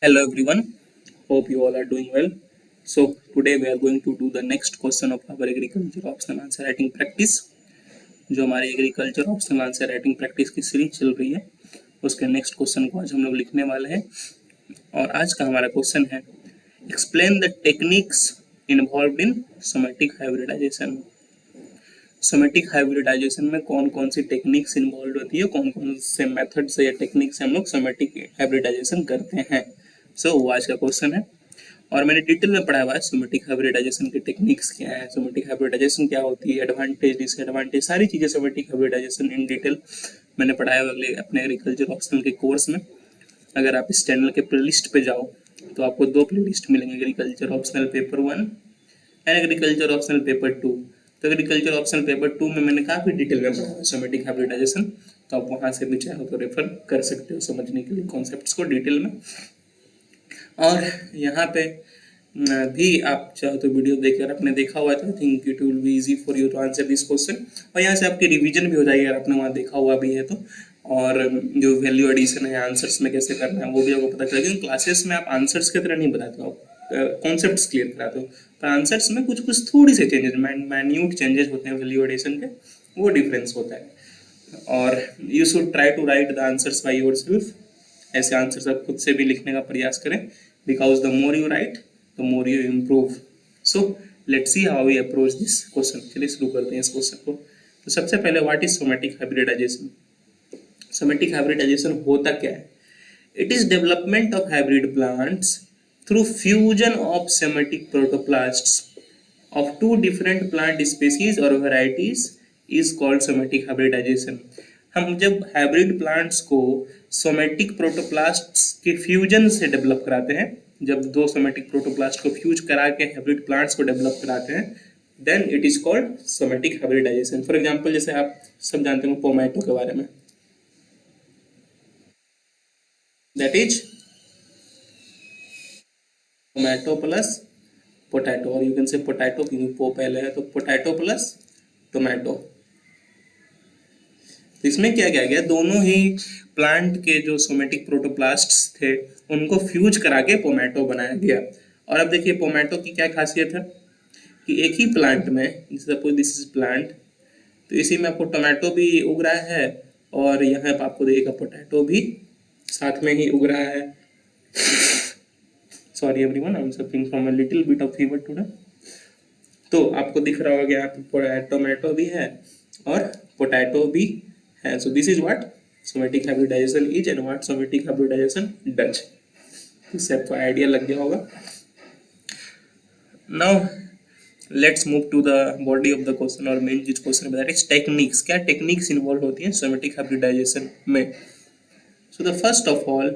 Hello everyone, hope you all are doing well. So today we are going to do the next question of our agriculture optional answer writing practice. जो हमारी agriculture optional answer writing practice की series चल रही है उसके next question को आज हम लोग लिखने वाले हैं। और आज का हमारा क्वेश्चन है explain the techniques involve in somatic hybridisation. Somatic hybridisation में कौन कौन सी टेक्निक्स इन्वॉल्व होती है, कौन कौन से मेथड से या टेक्निक से हम लोग सोमेटिक हाइब्रिडाइजेशन करते हैं। वो आज का क्वेश्चन है और मैंने डिटेल में पढ़ा हुआ है सोमेटिक हाइब्रिडाइजेशन के टेक्निक्स क्या है, सोमेटिक हाइब्रिडाइजेशन क्या होती है, एडवांटेज डिसएडवांटेज सारी चीजें सोमेटिक हाइब्रिडाइजेशन इन डिटेल मैंने पढ़ाया हुआ अपने एग्रीकल्चर ऑप्शनल के कोर्स में। अगर आप इस चैनल के प्लेलिस्ट पे जाओ तो आपको दो प्लेलिस्ट मिलेंगे, agriculture optional paper 1 and agriculture optional paper 2। तो एग्रीकल्चर ऑप्शनल पेपर 2 में मैंने काफी डिटेल में पढ़ा है सोमेटिक हाइब्रिडाइजेशन, तो आप वहां से भी चाहो तो रेफर कर सकते हो समझने के लिए कॉन्सेप्ट्स को डिटेल में। और यहाँ पे भी आप चाहो तो वीडियो देखकर आपने देखा हुआ था, I think it will be easy for you to answer this question. और यहाँ से आपकी रिवीजन भी हो जाएगी अगर आपने वहाँ देखा हुआ भी है तो। और जो वैल्यू एडिशन है आंसर्स में कैसे करना है वो भी आपको पता चलेगा, क्योंकि क्लासेस में आप आंसर्स की तरह नहीं बताते हो, कॉन्सेप्ट्स क्लियर कराते हो, पर आंसर्स में कुछ कुछ थोड़ी से चेंजेस माइन्यूट चेंजेस होते हैं वैल्यू एडिशन के, वो डिफरेंस होता है। और you should try to write the answers by yourself. ऐसे आंसर्स आप खुद से भी लिखने का प्रयास करें, because the more you write the more you improve. So let's see how we approach this question. चलिए शुरू करते हैं इस क्वेश्चन को। तो सबसे पहले what is somatic hybridisation. Somatic hybridization होता क्या है? It is development of hybrid plants through fusion of somatic protoplasts of two different plant species or varieties is called somatic hybridization। हम जब हाइब्रिड प्लांट्स को सोमेटिक प्रोटोप्लास्ट्स के fusion से develop कराते हैं, जब दो सोमेटिक प्रोटोप्लास्ट को फ्यूज करा के हाइब्रिड प्लांट्स को डेवलप कराते हैं, then it is called somatic hybridisation. For example जैसे आप सब जानते हो पोमैटो के बारे में, that is tomato plus potato, और यू कैन से पोटैटो क्योंकि पो पहले है, तो पोटैटो प्लस टोमेटो। तो इसमें क्या किया गया, दोनों ही प्लांट के जो सोमेटिक प्रोटोप्लास्ट्स थे उनको फ्यूज करा के पोमैटो बनाया गया। और अब देखिए पोमैटो की क्या खासियत है कि एक ही प्लांट में, सपोज दिस इज प्लांट, तो इसी में आपको टोमेटो भी उग रहा है और यहाँ पर आपको देखिएगा पोटैटो भी साथ में ही उग रहा है। Sorry everyone, I am suffering from a little bit of fever today. तो आपको दिख रहा होगा यहाँ पे टोमेटो भी है और पोटैटो भी है। So this is what somatic hybridisation is and what somatic hybridisation does. इससे आपको आइडिया लग गया होगा। Now let's move to the body of the question और मेन जिस क्वेश्चन में, दैट इज टेक्निक्स। क्या टेक्निक्स इन्वॉल्व होती है सोमेटिक हाइब्रिडाइजेशन में? So the first of all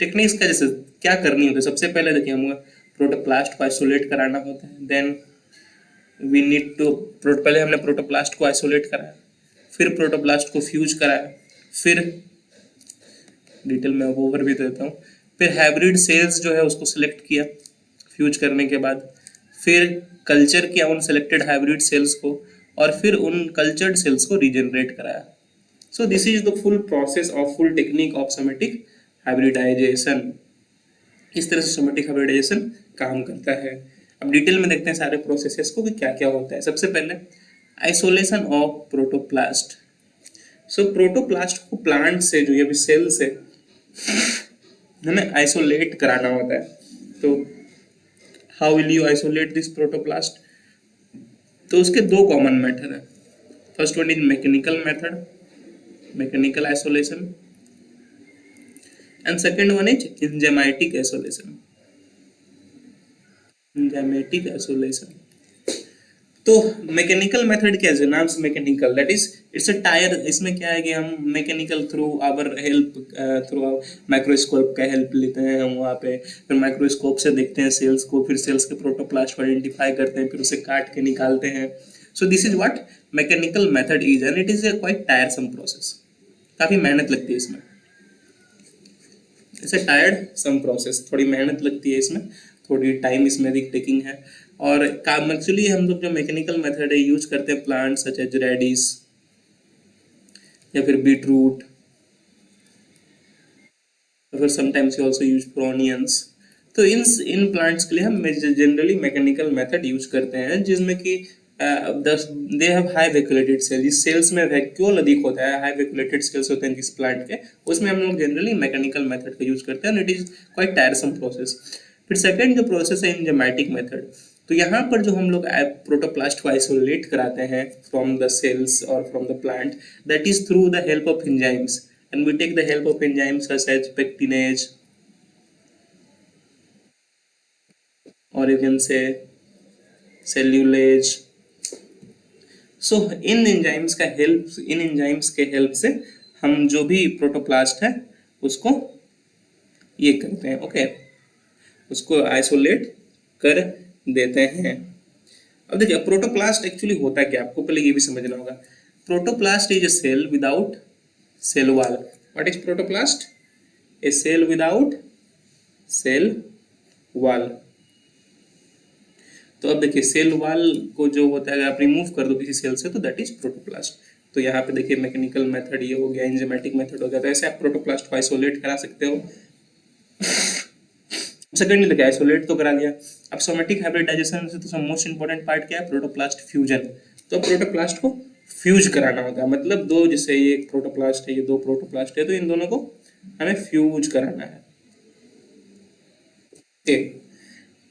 techniques का जैसे क्या करनी होती है, सबसे पहले देखिए हम प्रोटोप्लास्ट को आइसोलेट कराना होता है। देन वी नीड टू, पहले हमने प्रोटोप्लास्ट को आइसोलेट कराया, फिर प्रोटोप्लास्ट को फ्यूज कराया, फिर डिटेल में ओवर भी देता हूँ, फिर हाइब्रिड सेल्स जो है उसको सिलेक्ट किया फ्यूज करने के बाद, फिर कल्चर किया उन सेलेक्टेड हाइब्रिड सेल्स को, और फिर उन कल्चर्ड सेल्स को रीजनरेट कराया। So this is the full process of full technique of somatic hybridisation. इस तरह से सोमेटिक हाइब्रिडाइजेशन काम करता है। अब डिटेल में देखते हैं सारे प्रोसेसेस को कि क्या क्या होता है। सबसे पहले isolation of protoplast. So protoplast को प्लांट से, जो ये सेल से हमें आइसोलेट कराना होता है। तो how will you isolate this protoplast? तो उसके दो कॉमन मेथड है। First one is mechanical method, mechanical isolation, and second one is enzymatic isolation, enzymatic isolation। तो मैकेनिकल मेथड क्या है, नाम से mechanical, that is it's a tire. इसमें क्या है कि हम mechanical through our help, through microscope का हेल्प लेते हैं हम वहाँ पे, फिर माइक्रोस्कोप से देखते हैं सेल्स को, फिर सेल्स के प्रोटोप्लास्ट को आइडेंटिफाई करते हैं, फिर उसे काट के निकालते हैं। So this is what mechanical method is and it is a quite tiresome process. काफी मेहनत लगती है इसमें, it's a tired some process, थोड़ी मेहनत लगती है इसमें, थोड़ी टाइम इसमें टेकिंग है। और काम एक्चुअली हम लोग जो मैकेनिकल मेथड है यूज करते हैं प्लांट सच एज रेडिस या फिर beetroot, or sometimes you also use for onions, तो इन प्लांट्स के लिए हम जनरली मैकेनिकल मेथड यूज करते हैं, जिसमें कि they have high vacuolated cell, जिस सेल्स में वैक्यूल अधिक होता है, हाई वैक्यूलेटेड सेल्स होते हैं जिस प्लांट के, उसमें हम लोग जनरली मैकेनिकल मेथड का यूज करते हैं, and it is quite tiresome process. फिर सेकंड जो प्रोसेस है एंजाइमेटिक मेथड, तो यहाँ पर जो हम लोग प्रोटोप्लास्ट को आइसोलेट कराते हैं फ्रॉम द सेल्स और from the plant, that is through the help of enzymes, and we take the help of enzymes such as pectinase, or you can say cellulase। सो इन एंजाइम्स के help से हम जो भी प्रोटोप्लास्ट है उसको ये करते हैं, ओके, उसको आइसोलेट कर देते हैं। अब देखिए प्रोटोप्लास्ट एक्चुअली होता क्या, आपको पहले ये भी समझना होगा। Protoplast is a cell without cell wall. What is protoplast? A cell without cell wall. तो अब देखिए सेल वॉल को जो होता है अगर आप रिमूव कर दो किसी सेल से तो दैट इज प्रोटोप्लास्ट। तो यहाँ पे देखिए मैकेनिकल मेथड ये हो गया, एंजाइमेटिक मेथड हो गया, तो ऐसे आप प्रोटोप्लास्ट को आइसोलेट करा सकते हो। सेकेंडली देखिए आइसोलेट तो करा दिया, अब सोमेटिक हाइब्रिडाइजेशन से तो मोस्ट इंपॉर्टेंट पार्ट क्या है? Protoplast fusion. तो प्रोटोप्लास्ट को फ्यूज कराना होता है, मतलब दो, जैसे ये एक प्रोटोप्लास्ट है, ये दो प्रोटोप्लास्ट है, तो इन दोनों को हमें फ्यूज कराना है।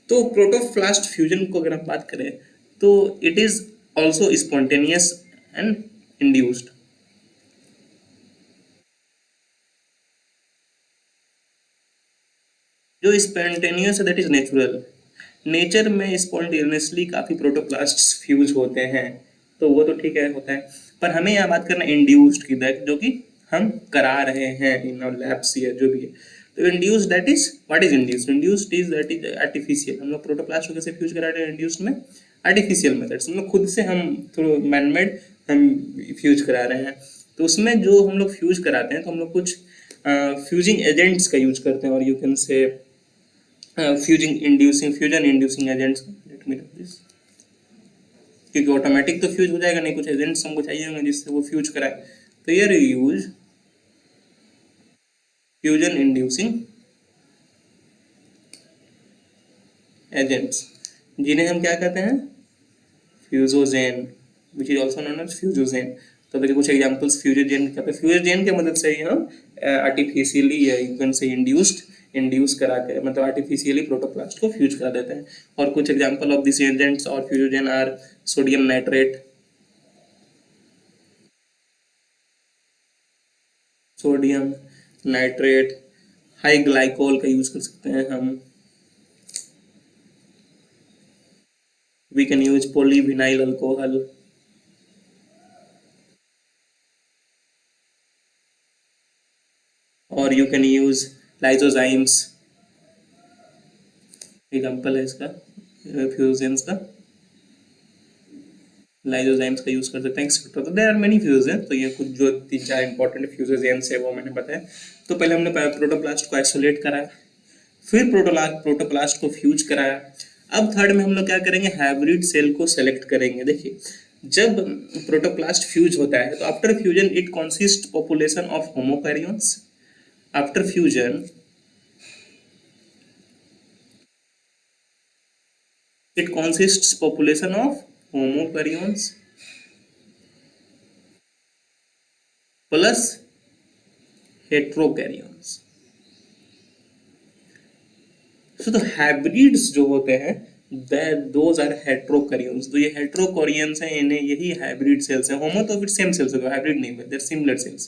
तो प्रोटोप्लास्ट फ्यूजन को अगर हम बात करें तो it is also spontaneous and induced. जो स्पॉन्टेनियस है दैट इज नेचुरल। नेचर में स्पॉन्टेनियसली काफी प्रोटोप्लास्ट्स फ्यूज होते हैं, तो वो तो ठीक है होता है, पर हमें यहाँ बात करना इंड्यूस्ड की, जो कि हम करा रहे हैं इन आवर लैब्स या जो भी है। तो induced that is, what is induced? Induced is that is artificial. हम लोग प्रोटोप्लास्ट को कैसे फ्यूज करा रहे हैं इंड्यूस्ड में? आर्टिफिशियल मेथड्स, हम लोग खुद से हम थ्रू मैनमेड हम फ्यूज करा रहे हैं। तो उसमें जो हम लोग फ्यूज कराते हैं तो हम लोग कुछ फ्यूजिंग एजेंट्स का यूज करते हैं, और यू कैन से fusion inducing agents. Let me रख दिस, क्योंकि ऑटोमेटिक तो फ्यूज हो जाएगा नहीं, कुछ एजेंट्स हमको चाहिए होंगे जिससे वो फ्यूज कराए। तो ये यूज फ्यूजन इंड्यूसिंग एजेंट्स, जिन्हें हम क्या कहते हैं? Fusogen, which is also known as fusogen. तो देखिए कुछ एग्जांपल्स फ्यूजोजेन के, कहते हैं फ्यूजोजेन के मदद से ही हम आर्टिफिशियली या यू कैन से इंड्यूस करा के, मतलब आर्टिफिशियली प्रोटोप्लास्ट को फ्यूज करा देते हैं। और कुछ एग्जांपल ऑफ दिस एजेंट्स और fusogen are sodium nitrate, high glycol का यूज कर सकते हैं हम, we can use polyvinyl alcohol, or you can use lysozymes, example है इसका फ्यूजेंस का, लाइसोजाइम्स का यूज कर सकते हैं एक्सेट्रा। तो देयर आर मेनी फ्यूजेंस, तो ये कुछ जो 3-4 इंपॉर्टेंट फ्यूजेंस है वो मैंने बताया। तो पहले हमने प्रोटोप्लास्ट को आइसोलेट कराया, फिर प्रोटोप्लास्ट को फ्यूज कराया। अब थर्ड में हम लोग क्या करेंगे? हाइब्रिड सेल को सेलेक्ट करेंगे। देखिए जब प्रोटोप्लास्ट फ्यूज होता है तो after fusion it consist population of homokaryons. After fusion it consists population of homokaryons plus heterokaryons। so the hybrids जो होते हैं those are heterokaryons। तो ये heterokaryons हैं, इन्हें यही hybrid cells हैं। homo तो फिर same cells होगा, hybrid नहीं है, they're similar cells।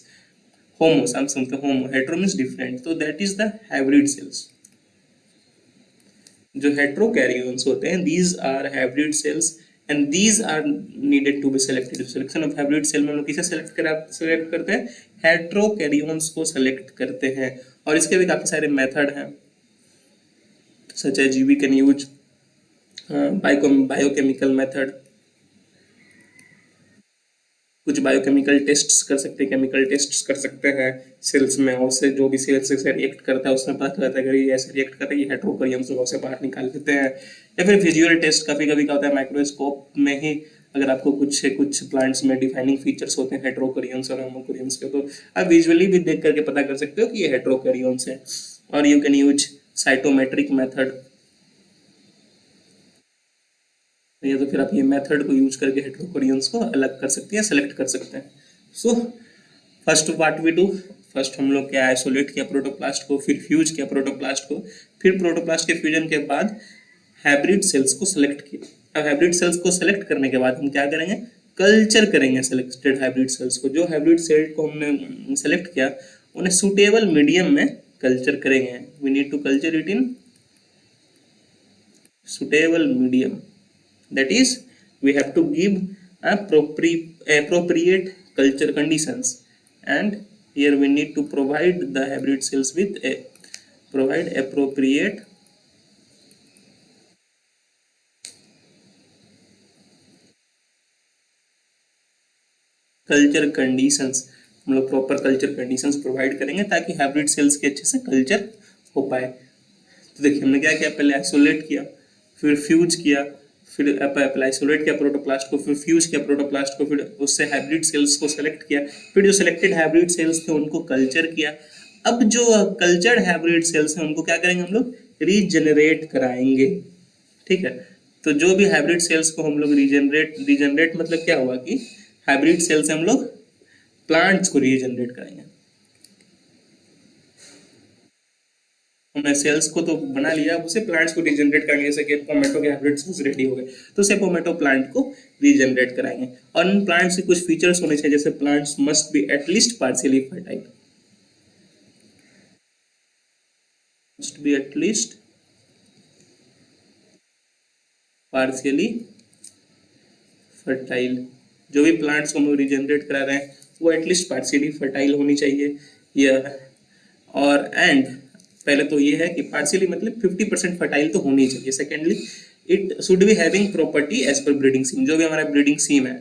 homo हम समझते हैं homo, hetero means different, तो that is the hybrid cells। जो heterokaryons होते हैं these are hybrid cells and these are needed to be selected। selection of hybrid cell में हम लोग किसे सेलेक्ट करते हैं? heterokaryons को सेलेक्ट करते हैं। और इसके भी काफी सारे मेथड हैं, such as we can use biochemical method, कुछ बायोकेमिकल टेस्ट्स कर सकते हैं, केमिकल टेस्ट्स कर सकते हैं सेल्स में, और से जो भी सेल्स से रिएक्ट करता है उसमें पता चलता है अगर ये ऐसे रिएक्ट कर रहा है ये हेटेरोकारियंस होगा, उसे बाहर निकाल देते हैं। या फिर विजुअल टेस्ट, कभी कभी क्या होता है माइक्रोस्कोप में ही अगर आपको कुछ प्लांट्स में डिफाइनिंग फीचर्स होते हैं हेटेरोकारियंस और होमोकारियंस के, तो आप विजुअली भी देख करके पता कर सकते हो कि ये हेटेरोकारियंस है। और यू कैन यूज साइटोमेट्रिक मेथड, या तो फिर आप ये मेथड को यूज करके हेट्रोकोरियंस को अलग कर सकते हैं, सेलेक्ट कर सकते हैं। So first what we do, first हम लोग क्या आइसोलेट किया प्रोटोप्लास्ट को, फिर फ्यूज किया प्रोटोप्लास्ट को, फिर प्रोटोप्लास्ट के फ्यूजन के बाद हाइब्रिड सेल्स को सेलेक्ट किया। अब हाइब्रिड सेल्स को सेलेक्ट करने के बाद हम क्या करेंगे, कल्चर करेंगे सेलेक्टेड हाइब्रिड सेल्स को। जो हाइब्रिड सेल को हमने सेलेक्ट किया उन्हें सुटेबल मीडियम में कल्चर करेंगे। We need to culture it in suitable medium, that is we have to give appropriate culture conditions, and here we need to provide the hybrid cells with provide appropriate culture conditions. हम लोग proper culture conditions provide करेंगे ताकि hybrid sales के अच्छे से culture हो पाए। तो देखिए हमने क्या किया, पहले आइसोलेट किया, फिर फ्यूज किया, फिर आइसोलेट किया प्रोटोप्लास्ट को, फिर फ्यूज किया प्रोटोप्लास्ट को, फिर उससे हाइब्रिड सेल्स को सेलेक्ट किया, फिर जो सिलेक्टेड हाइब्रिड सेल्स थे उनको कल्चर किया। अब जो कल्चर्ड हाइब्रिड सेल्स हैं उनको क्या करेंगे हम लोग, रीजनरेट कराएंगे। ठीक है, तो जो भी हाइब्रिड सेल्स को हम लोग रीजनरेट मतलब क्या हुआ कि हाइब्रिड सेल्स हम लोग प्लांट्स को रीजनरेट कराएंगे। हमने सेल्स को तो बना लिया, उसे प्लांट्स को रीजनरेट करेंगे। जैसे कि पोमेटो के हाइब्रिड सेल्स रेडी हो गए तो उसे पोमेटो प्लांट को रीजनरेट कराएंगे। और इन प्लांट्स के कुछ फीचर्स होने चाहिए, जैसे plants must be at least partially fertile, must be at least partially fertile. जो भी प्लांट्स को हम लोग रीजनरेट करा रहे हैं वो एटलीस्ट पार्शियली फर्टाइल होनी चाहिए। यह और एंड पहले तो ये है कि पार्शियली मतलब 50% फर्टाइल तो होनी चाहिए। Secondly it should be having property as per breeding seem. जो भी हमारा ब्रीडिंग सीम है,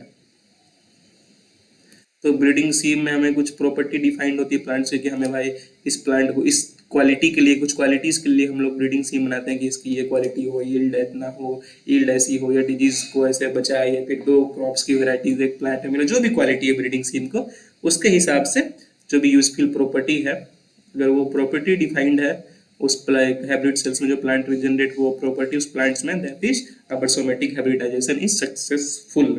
तो ब्रीडिंग सीम में हमें कुछ प्रॉपर्टी डिफाइंड होती है प्लांट से कि हमें भाई इस प्लांट को इस क्वालिटी के लिए, कुछ क्वालिटीज के लिए हम लोग ब्रीडिंग सीम बनाते हैं कि इसकी ये क्वालिटी हो, यील्ड इतना हो, यील्ड ऐसी हो, या डिजीज को ऐसे बचाए, या फिर 2 क्रॉप्स की वेराइटीज एक प्लांट में, जो भी क्वालिटी है ब्रीडिंग सीम को, उसके हिसाब से जो भी यूजफुल प्रॉपर्टी है, अगर वो प्रॉपर्टी डिफाइंड है उस हाइब्रिड सेल्स में, जो प्लांट रीजनरेट वो प्रॉपर्टी उस प्लांट्स में, that is somatic hybridisation is successful.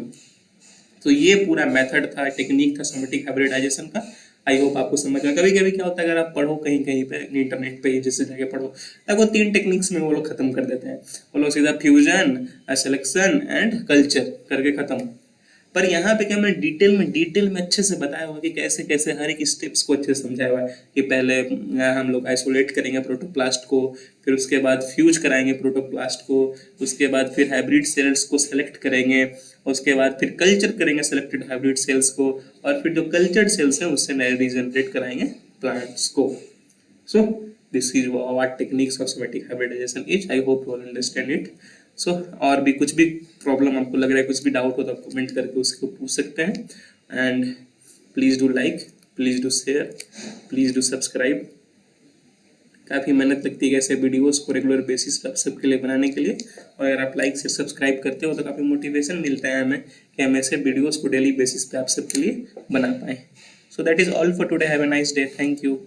तो ये पूरा मेथड था, टेक्निक था सोमेटिक हाइब्रिडाइजेशन का। आई होप आपको समझ में। कभी कभी क्या होता है, अगर आप पढ़ो कहीं कहीं पे इंटरनेट पे जैसे जाके पढ़ो, तब वो 3 टेक्निक्स में वो लोग खत्म कर देते हैं। वो लोग सीधा फ्यूजन, सिलेक्शन एंड कल्चर करके खत्म। पर यहाँ पे क्या मैं डिटेल में अच्छे से बताया हुआ कि कैसे कैसे हर एक स्टेप्स को अच्छे से समझाया हुआ है कि पहले हम लोग आइसोलेट करेंगे प्रोटोप्लास्ट को, फिर उसके बाद फ्यूज कराएंगे प्रोटोप्लास्ट को, उसके बाद फिर हाइब्रिड सेल्स को सेलेक्ट करेंगे, उसके बाद फिर कल्चर करेंगे सेलेक्टेड हाइब्रिड सेल्स को, और फिर जो कल्चर्ड सेल्स हैं उससे नए रीजनरेट कराएंगे प्लांट्स को। So this is what techniques of somatic hybridisation is. I hope you all understand it. So और भी कुछ भी प्रॉब्लम आपको लग रहा है, कुछ भी डाउट हो तो आप कमेंट करके उसको पूछ सकते हैं। And please do like, please do share, please do subscribe. काफ़ी मेहनत लगती है ऐसे वीडियोस को रेगुलर बेसिस पे आप सबके लिए बनाने के लिए, और अगर आप लाइक से सब्सक्राइब करते हो तो काफ़ी मोटिवेशन मिलता है हमें कि हम ऐसे वीडियोस को डेली बेसिस पे आप सबके लिए बना पाएँ। So that is all for today. Have a nice day. Thank you.